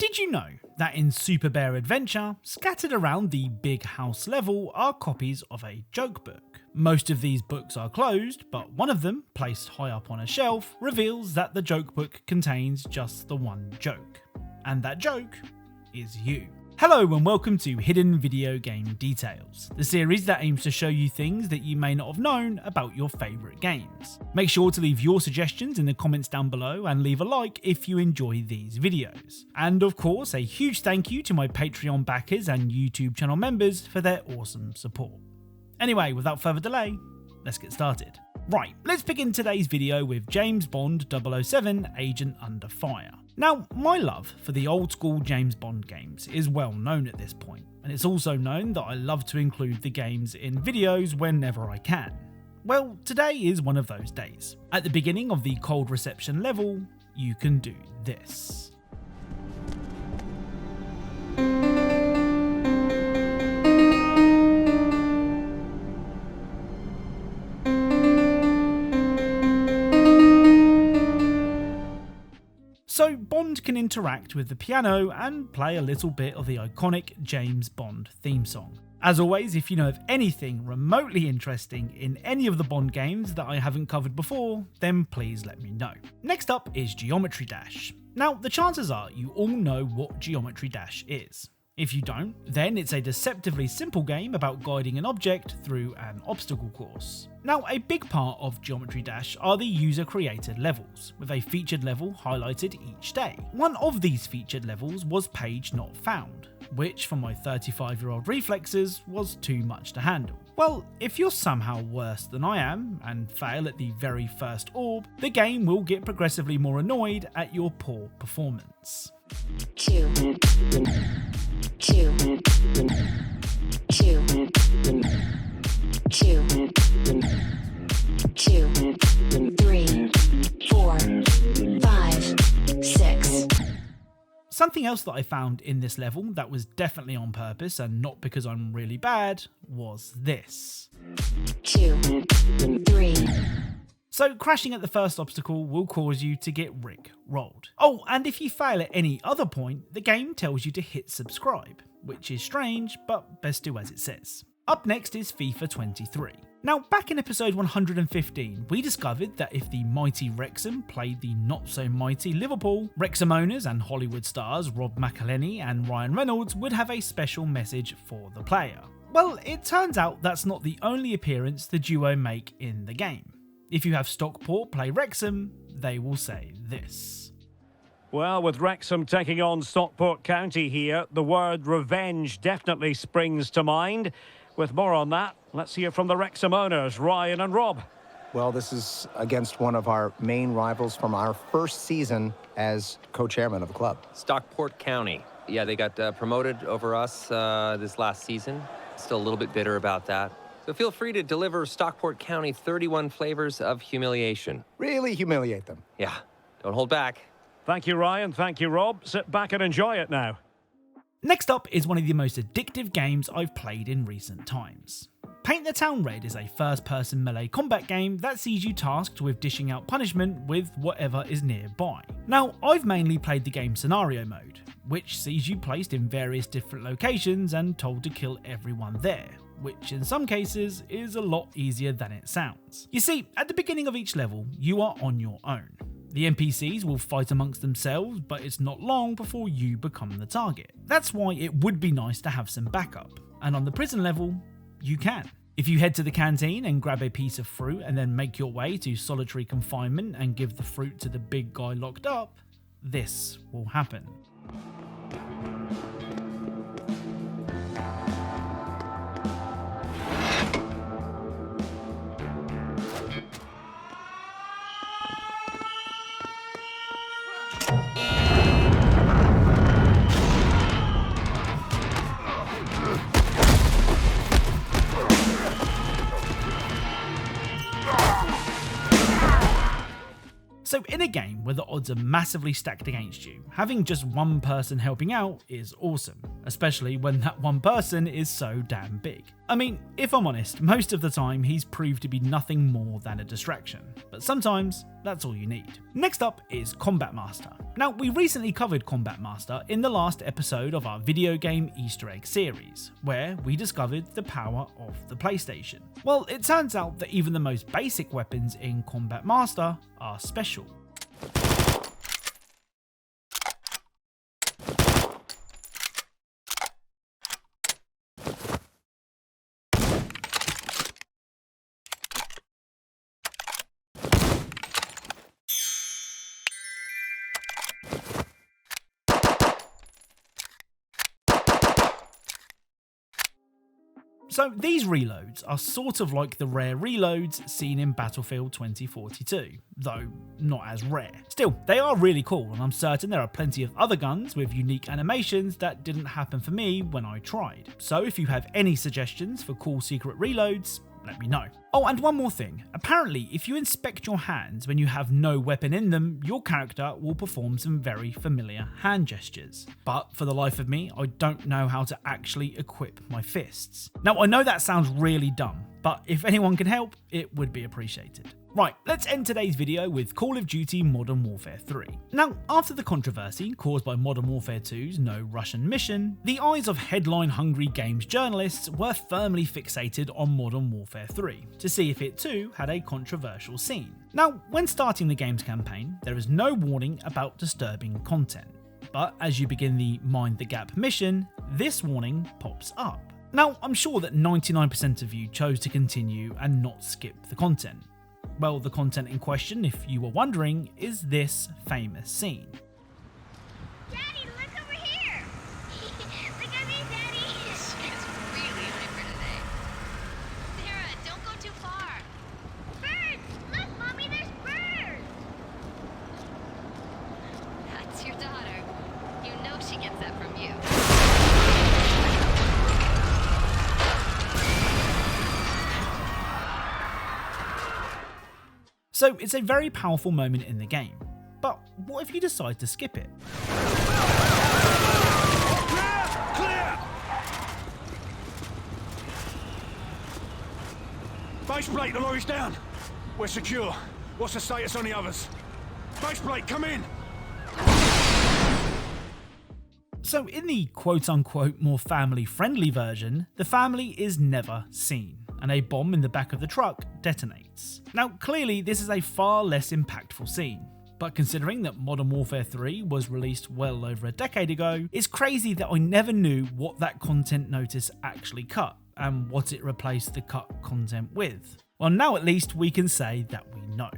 Did you know that in Super Bear Adventure, scattered around the big house level are copies of a joke book? Most of these books are closed, but one of them, placed high up on a shelf, reveals that the joke book contains just the one joke. And that joke is you. Hello and welcome to Hidden Video Game Details, the series that aims to show you things that you may not have known about your favourite games. Make sure to leave your suggestions in the comments down below and leave a like if you enjoy these videos. And of course, a huge thank you to my Patreon backers and YouTube channel members for their awesome support. Anyway, without further delay, let's get started. Right, let's begin today's video with James Bond 007 Agent Under Fire. Now, my love for the old school James Bond games is well known at this point, and it's also known that I love to include the games in videos whenever I can. Well, today is one of those days. At the beginning of the cold reception level, you can do this. So Bond can interact with the piano and play a little bit of the iconic James Bond theme song. As always, if you know of anything remotely interesting in any of the Bond games that I haven't covered before, then please let me know. Next up is Geometry Dash. Now, the chances are you all know what Geometry Dash is. If you don't, then it's a deceptively simple game about guiding an object through an obstacle course. Now, a big part of Geometry Dash are the user-created levels, with a featured level highlighted each day. One of these featured levels was Page Not Found, which for my 35-year-old reflexes was too much to handle. Well, if you're somehow worse than I am and fail at the very first orb, the game will get progressively more annoyed at your poor performance. Two, 3, 4, 5, 6. Something else that I found in this level that was definitely on purpose and not because I'm really bad was this. 2, 3. So crashing at the first obstacle will cause you to get Rick-rolled. Oh, and if you fail at any other point, the game tells you to hit subscribe, which is strange, but best do as it says. Up next is FIFA 23. Now, back in episode 115, we discovered that if the mighty Wrexham played the not-so-mighty Liverpool, Wrexham owners and Hollywood stars Rob McElhenney and Ryan Reynolds would have a special message for the player. Well, it turns out that's not the only appearance the duo make in the game. If you have Stockport play Wrexham, they will say this. Well, with Wrexham taking on Stockport County here, the word revenge definitely springs to mind. With more on that, let's hear from the Wrexham owners, Ryan and Rob. Well, this is against one of our main rivals from our first season as co-chairman of the club. Stockport County. Yeah, they got promoted over us this last season. Still a little bit bitter about that. So feel free to deliver Stockport County 31 flavors of humiliation. Really humiliate them. Yeah, don't hold back. Thank you, Ryan. Thank you, Rob. Sit back and enjoy it now. Next up is one of the most addictive games I've played in recent times. Paint the Town Red is a first-person melee combat game that sees you tasked with dishing out punishment with whatever is nearby. Now, I've mainly played the game scenario mode, which sees you placed in various different locations and told to kill everyone there, which in some cases is a lot easier than it sounds. You see, at the beginning of each level, you are on your own. The NPCs will fight amongst themselves, but it's not long before you become the target. That's why it would be nice to have some backup, and on the prison level, you can. If you head to the canteen and grab a piece of fruit and then make your way to solitary confinement and give the fruit to the big guy locked up, this will happen. So in a game where the odds are massively stacked against you, having just one person helping out is awesome, especially when that one person is so damn big. I mean, if I'm honest, most of the time he's proved to be nothing more than a distraction, but sometimes that's all you need. Next up is Combat Master. Now, we recently covered Combat Master in the last episode of our video game Easter egg series, where we discovered the power of the PlayStation. Well, it turns out that even the most basic weapons in Combat Master are special. So these reloads are sort of like the rare reloads seen in Battlefield 2042, though not as rare. Still, they are really cool, and I'm certain there are plenty of other guns with unique animations that didn't happen for me when I tried. So if you have any suggestions for cool secret reloads, let me know. Oh, and one more thing. Apparently, if you inspect your hands when you have no weapon in them, your character will perform some very familiar hand gestures. But for the life of me, I don't know how to actually equip my fists. Now, I know that sounds really dumb, but if anyone can help, it would be appreciated. Right, let's end today's video with Call of Duty Modern Warfare 3. Now, after the controversy caused by Modern Warfare 2's No Russian Mission, the eyes of headline-hungry games journalists were firmly fixated on Modern Warfare 3 to see if it too had a controversial scene. Now, when starting the game's campaign, there is no warning about disturbing content. But as you begin the Mind the Gap mission, this warning pops up. Now, I'm sure that 99% of you chose to continue and not skip the content. Well, the content in question, if you were wondering, is this famous scene. Daddy, look over here! Look at me, Daddy! It's really hyper today. Sarah, don't go too far. Birds! Look, Mommy, there's birds! That's your daughter. You know she gets that from you. So it's a very powerful moment in the game. But what if you decide to skip it? Clear! Base plate, the lorry's down. We're secure. What's the status on the others? Base plate, come in! So in the quote-unquote more family-friendly version, the family is never seen, and a bomb in the back of the truck detonates. Now clearly this is a far less impactful scene, but considering that Modern Warfare 3 was released well over a decade ago, it's crazy that I never knew what that content notice actually cut, and what it replaced the cut content with. Well, now at least we can say that we know.